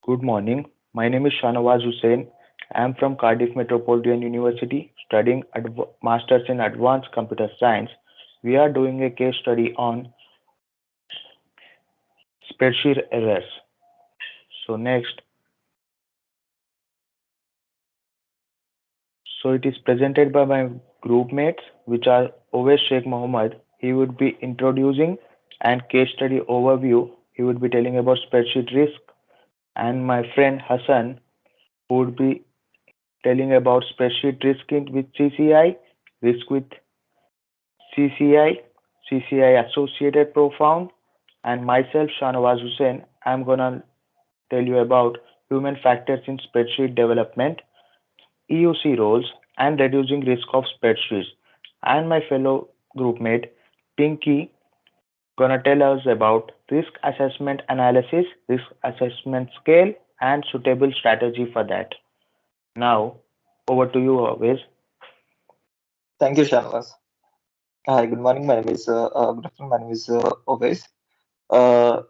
Good morning. My name is Shanawaz Hussain. I am from Cardiff Metropolitan University studying Masters in Advanced Computer Science. We are doing a case study on spreadsheet errors. So next, so it is presented by my group mates, which are Ovesh Sheikh Mohammed. He would be introducing and case study overview. He would be telling about spreadsheet risk, and my friend Hassan who would be telling about spreadsheet risk with CCI, risk with CCI, CCI Associated Profound, and myself, Shanawaz Hussain. I'm gonna tell you about human factors in spreadsheet development, EUC roles, and reducing risk of spreadsheets. And my fellow groupmate, Pinky, gonna tell us about risk assessment analysis, risk assessment scale, and suitable strategy for that. Now, over to you, always. Thank you, Shanwas. Hi, good morning. Good afternoon. My name is Ovesh. Uh,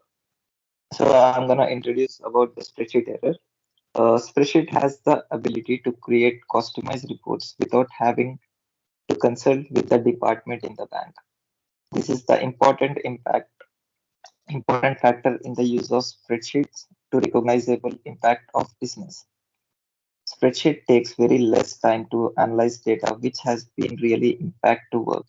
so I'm gonna introduce about the spreadsheet error. Spreadsheet has the ability to create customized reports without having to consult with the department in the bank. This is the important factor in the use of spreadsheets to recognizable impact of business. Spreadsheet takes very less time to analyze data, which has been really impact to work.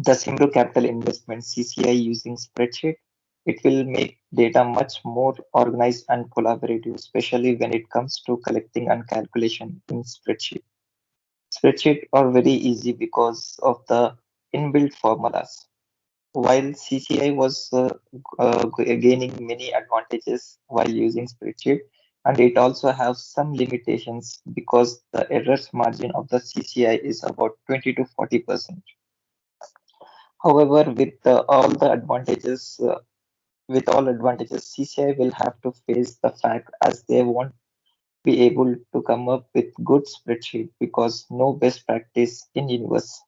The Simro Capital Investment CCI using spreadsheet, it will make data much more organized and collaborative, especially when it comes to collecting and calculation in spreadsheet. Spreadsheet are very easy because of the inbuilt formulas. While CCI was gaining many advantages while using spreadsheet, and it also has some limitations because the errors margin of the CCI is about 20 to 40%. However, with all advantages, CCI will have to face the fact as they won't be able to come up with good spreadsheet because no best practice in universe.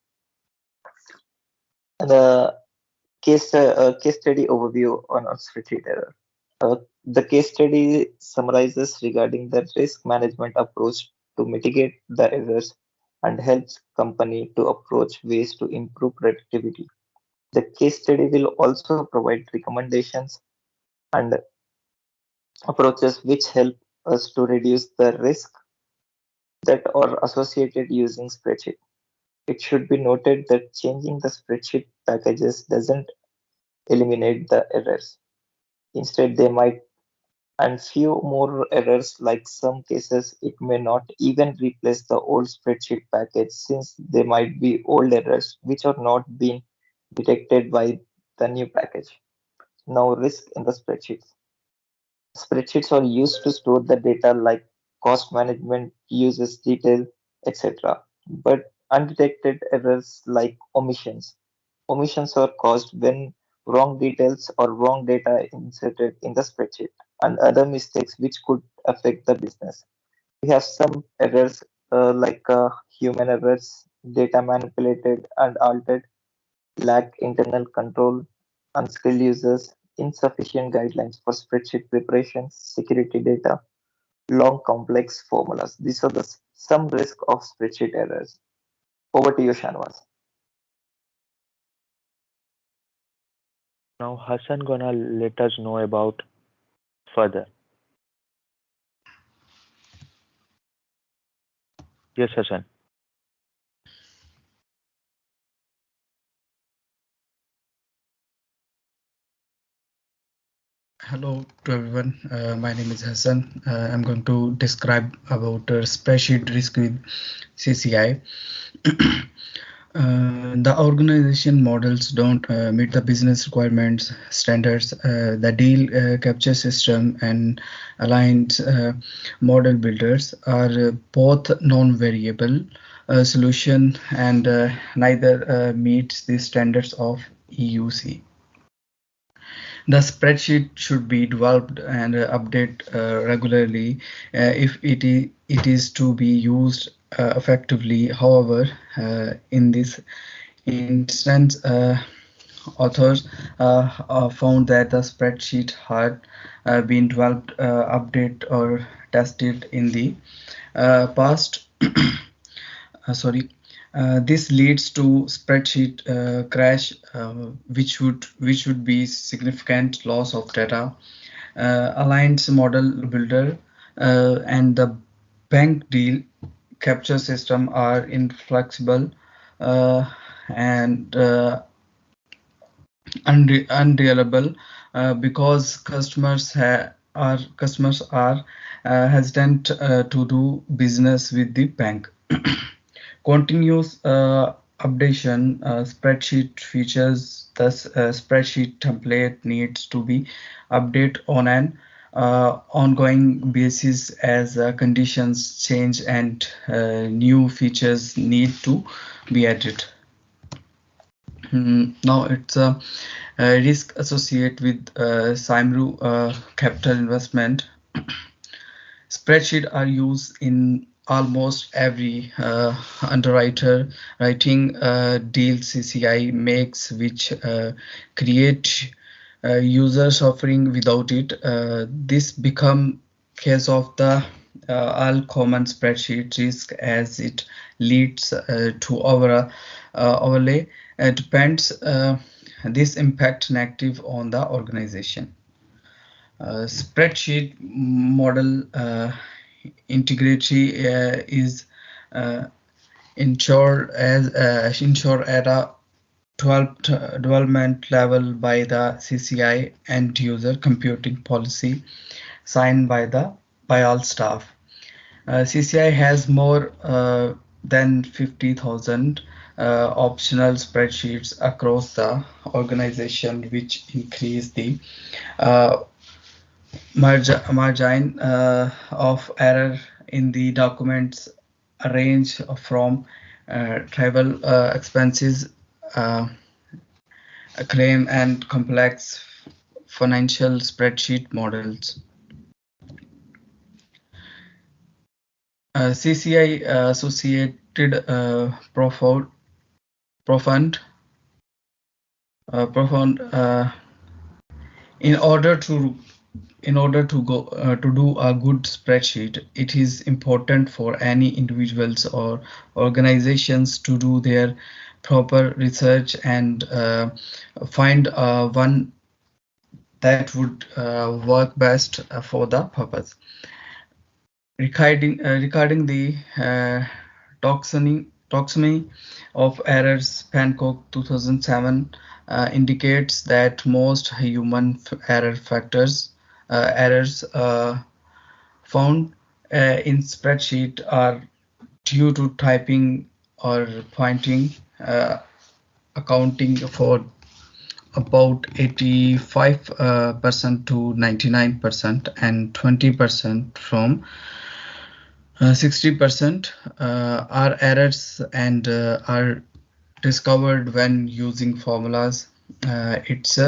The case study overview on our spreadsheet error. The case study summarizes regarding the risk management approach to mitigate the errors and helps company to approach ways to improve productivity. The case study will also provide recommendations and approaches which help us to reduce the risk that are associated using spreadsheet. It should be noted that changing the spreadsheet packages doesn't eliminate the errors. Instead, they might and few more errors like some cases it may not even replace the old spreadsheet package since they might be old errors which are not being detected by the new package. Now risk in the spreadsheets. Spreadsheets are used to store the data like cost management, uses detail, etc. But undetected errors like omissions. Omissions are caused when wrong details or wrong data inserted in the spreadsheet and other mistakes which could affect the business. We have some errors like human errors, data manipulated and altered, lack internal control, unskilled users, insufficient guidelines for spreadsheet preparation, security data, long complex formulas. These are the some risk of spreadsheet errors. Over to you, Shanwas. Now Hassan gonna let us know about further. Yes, Hassan. Hello to everyone. My name is Hassan. I'm going to describe about spreadsheet risk with CCI. The organization models don't meet the business requirements, standards. The deal capture system and aligned model builders are both non-variable solution and neither meets the standards of EUC. The spreadsheet should be developed and updated regularly if it is to be used effectively. However, in this instance, authors found that the spreadsheet had been developed, updated, or tested in the past. Sorry. This leads to spreadsheet crash, which would be significant loss of data. Alliance model builder and the bank deal capture system are inflexible uh, and unreliable because customers are hesitant to do business with the bank. Continuous updation spreadsheet features, thus spreadsheet template needs to be updated on an ongoing basis as conditions change and new features need to be added. Now it's a risk associated with Simru capital investment. Spreadsheets are used in almost every underwriter writing deal CCI makes, which create user suffering without it. This become case of the all common spreadsheet risk as it leads to overlay. Depends this impact negative on the organization. Spreadsheet model integrity is uh, ensured at a 12th development level by the CCI end user computing policy signed by all staff. CCI has more than 50,000 optional spreadsheets across the organization, which increase the uh, margin of error in the documents range from travel expenses, uh, claim, and complex financial spreadsheet models. CCI associated profound profound in order to do a good spreadsheet, it is important for any individuals or organizations to do their proper research and find one that would work best for the purpose. Regarding the taxonomy of errors, Hancock 2007 indicates that most human errors found in spreadsheet are due to typing or pointing, accounting for about 85% to 99% and 20% from 60% are errors and are discovered when using formulas. It's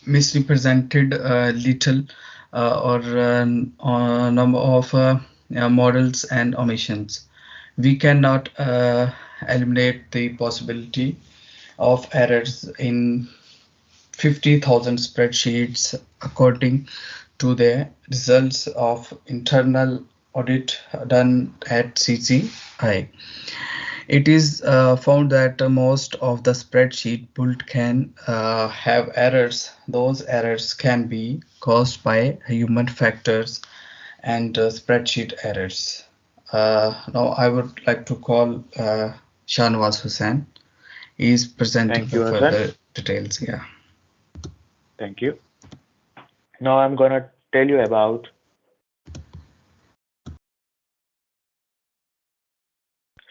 misrepresented little or number of models and omissions. We cannot eliminate the possibility of errors in 50,000 spreadsheets according to the results of internal audit done at CCI. It is found that most of the spreadsheet built can have errors. Those errors can be caused by human factors and spreadsheet errors. Now I would like to call Shanwaz Hussain. He is presenting Thank the you, Hassan. further details. Yeah. Thank you. Now I'm gonna tell you about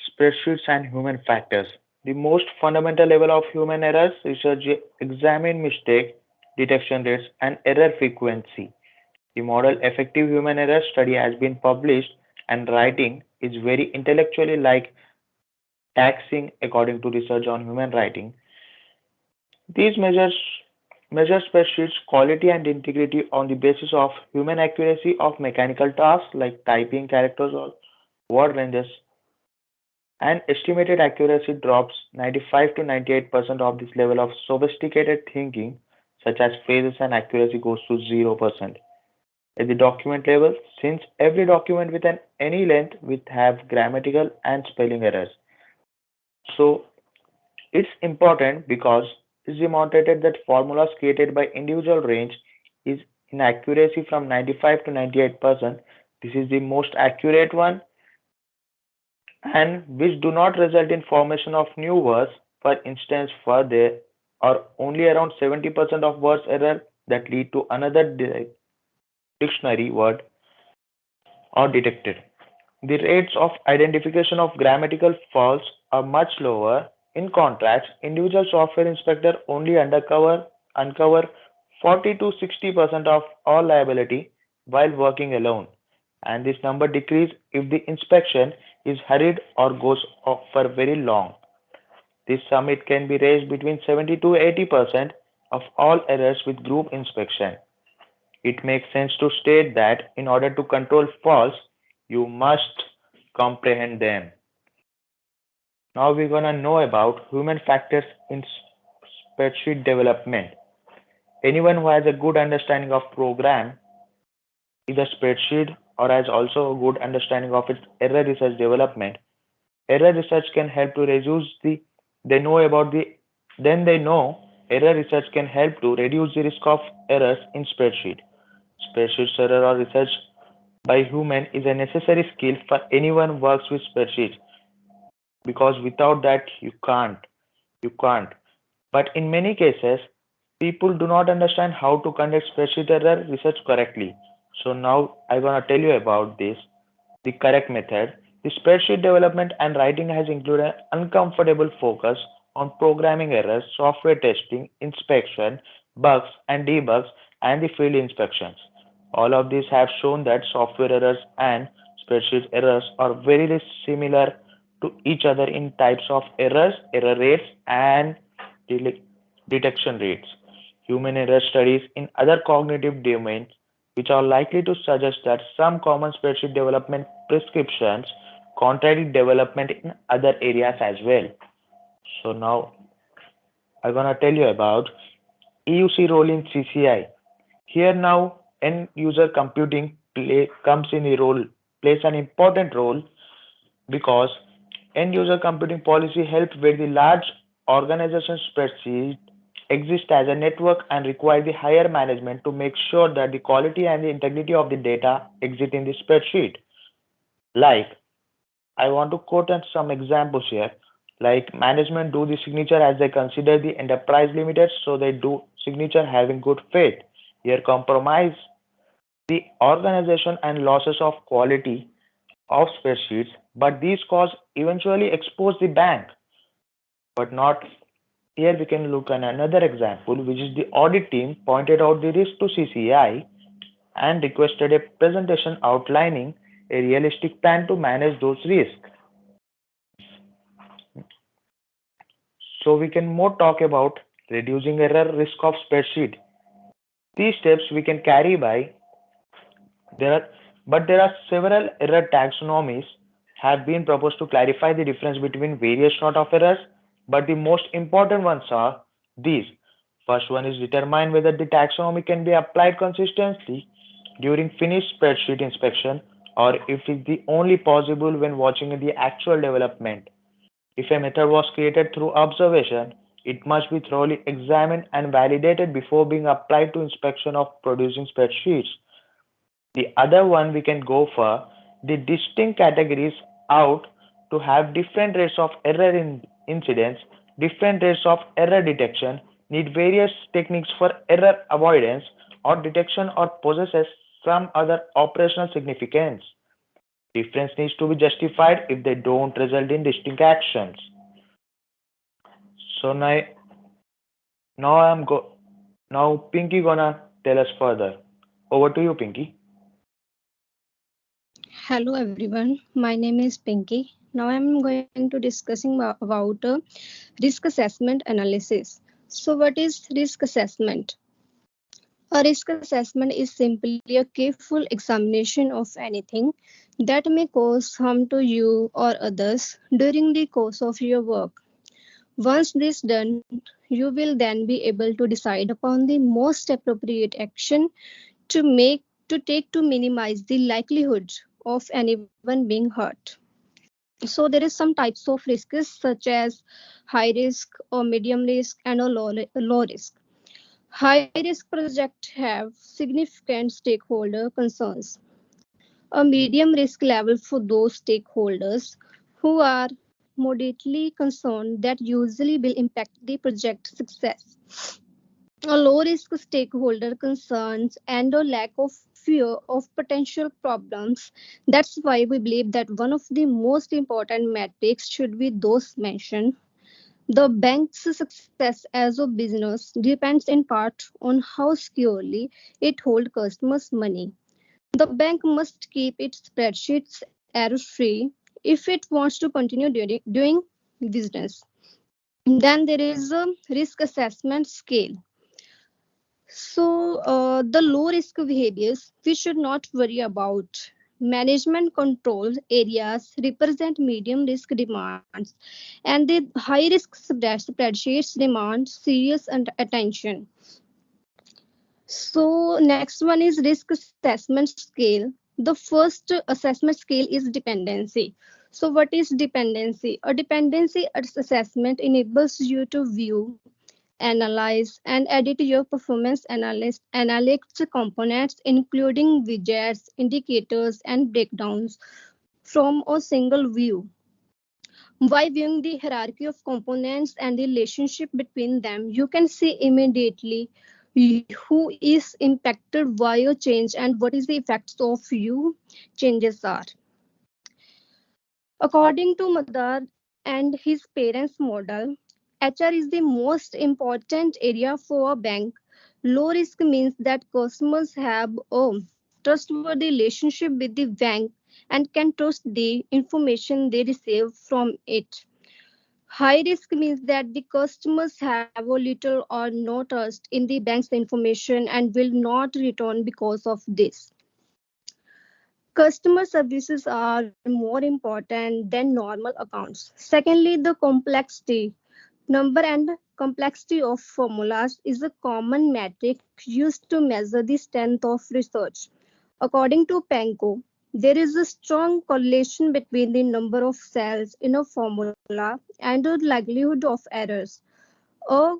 spreadsheets and human factors. The most fundamental level of human errors research examine mistake detection rates and error frequency. The model effective human error study has been published and writing is very intellectually like taxing according to research on human writing. These measure spreadsheets quality and integrity on the basis of human accuracy of mechanical tasks like typing characters or word ranges. and estimated accuracy drops 95 to 98% of this level of sophisticated thinking, such as phases and accuracy goes to 0%. At the document level, since every document with any length will have grammatical and spelling errors. So it's important because it's demonstrated that formulas created by individual range is inaccuracy from 95 to 98%. This is the most accurate one and which do not result in formation of new words. For instance, for there are only around 70% of words error that lead to another dictionary word or detected. The rates of identification of grammatical faults are much lower. In contrast, individual software inspector only uncover 40 to 60% of all liability while working alone, and this number decreases if the inspection is hurried or goes off for very long. This summit can be raised between 70 to 80% of all errors with group inspection. It makes sense to state that in order to control faults, you must comprehend them. Now we're gonna know about human factors in spreadsheet development. Anyone who has a good understanding of program, either spreadsheet or has also a good understanding of its error research development. Error research can help to reduce the they know about the then they know error research can help to reduce the risk of errors in spreadsheet. Spreadsheet error or research by human is a necessary skill for anyone who works with spreadsheets because without that you can't. But in many cases, people do not understand how to conduct spreadsheet error research correctly. So now I'm gonna tell you about this. The correct method. The spreadsheet development and writing has included an uncomfortable focus on programming errors, software testing, inspection, bugs and debugs, and the field inspections. All of these have shown that software errors and spreadsheet errors are very similar to each other in types of errors, error rates, and detection rates. Human error studies in other cognitive domains which are likely to suggest that some common spreadsheet development prescriptions contradict development in other areas as well. So now I'm gonna tell you about EUC role in CCI. Here now end user computing comes in a role plays an important role because end user computing policy helps where the large organization spreadsheet exist as a network and require the higher management to make sure that the quality and the integrity of the data exist in the spreadsheet. Like I want to quote some examples here. Like management do the signature as they consider the enterprise limited, so they do signature having good faith. Here compromise the organization and losses of quality of spreadsheets, but these costs eventually expose the bank. But not here we can look at another example, which is the audit team pointed out the risk to CCI and requested a presentation outlining a realistic plan to manage those risks. So we can more talk about reducing error risk of spreadsheet. These steps we can carry by there are but there are several error taxonomies have been proposed to clarify the difference between various sort of errors, but the most important ones are these. First one is determine whether the taxonomy can be applied consistently during finished spreadsheet inspection or if it's the only possible when watching the actual development. If a method was created through observation, it must be thoroughly examined and validated before being applied to inspection of producing spreadsheets. The other one we can go for the distinct categories out to have different rates of error in incidents, different rates of error detection, need various techniques for error avoidance or detection or possesses some other operational significance. Difference needs to be justified if they don't result in distinct actions. So now now Pinky gonna tell us further. Over to you, Pinky. Hello everyone, my name is Pinky. Now I'm going to discussing about risk assessment analysis. So what is risk assessment? A risk assessment is simply a careful examination of anything that may cause harm to you or others during the course of your work. Once this done, you will then be able to decide upon the most appropriate action to make to take to minimize the likelihood of anyone being hurt. So there is some types of risks such as high risk or medium risk and a low risk. High risk projects have significant stakeholder concerns. A medium risk level for those stakeholders who are moderately concerned that usually will impact the project success. A low risk stakeholder concerns and a lack of fear of potential problems. That's why we believe that one of the most important metrics should be those mentioned. The bank's success as a business depends in part on how securely it holds customers' money. The bank must keep its spreadsheets error free if it wants to continue doing business. Then there is a risk assessment scale. So, the low risk behaviors we should not worry about. Management control areas represent medium risk demands, and the high risk spreadsheets demand serious attention. So, next one is risk assessment scale. The first assessment scale is dependency. So, what is dependency? A dependency assessment enables you to view, analyze, and edit your performance analytics components, including widgets, indicators, and breakdowns from a single view. By viewing the hierarchy of components and the relationship between them, you can see immediately who is impacted by a change and what is the effects of you changes are. According to Madar and his parents' model, HR is the most important area for a bank. Low risk means that customers have a trustworthy relationship with the bank and can trust the information they receive from it. High risk means that the customers have a little or no trust in the bank's information and will not return because of this. Customer services are more important than normal accounts. Secondly, the complexity. Number and complexity of formulas is a common metric used to measure the strength of research. According to Panko, there is a strong correlation between the number of cells in a formula and the likelihood of errors. A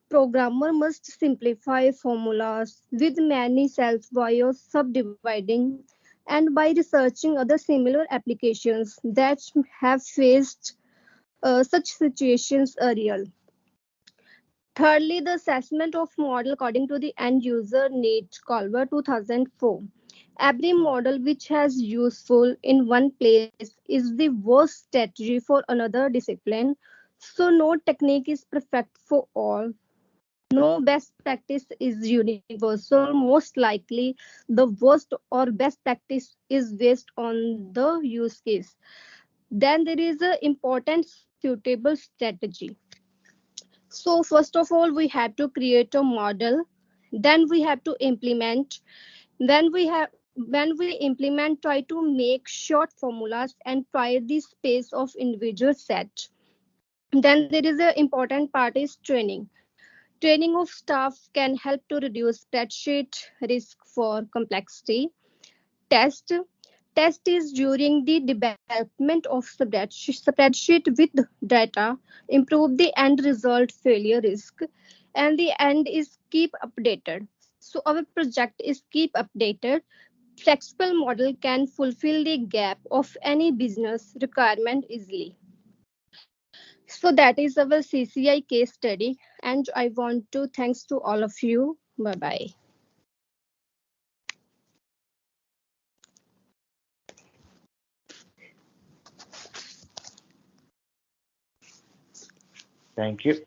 programmer must simplify formulas with many cells by subdividing and by researching other similar applications that have faced such situations earlier. Thirdly, the assessment of model according to the end user need Culver 2004. Every model which has useful in one place is the worst strategy for another discipline. So no technique is perfect for all. No best practice is universal. Most likely, the worst or best practice is based on the use case. Then there is an important suitable strategy. So first of all, we have to create a model. Then we have to implement. Then we have when we implement, try to make short formulas and try the space of individual set. Then there is an important part is training. Training of staff can help to reduce spreadsheet risk for complexity. Test. Test is during the development of spreadsheet with data, improve the end result failure risk, and the end is keep updated. So our project is keep updated. Flexible model can fulfill the gap of any business requirement easily. So that is our CCI case study, and I want to thanks to all of you. Bye bye. Thank you.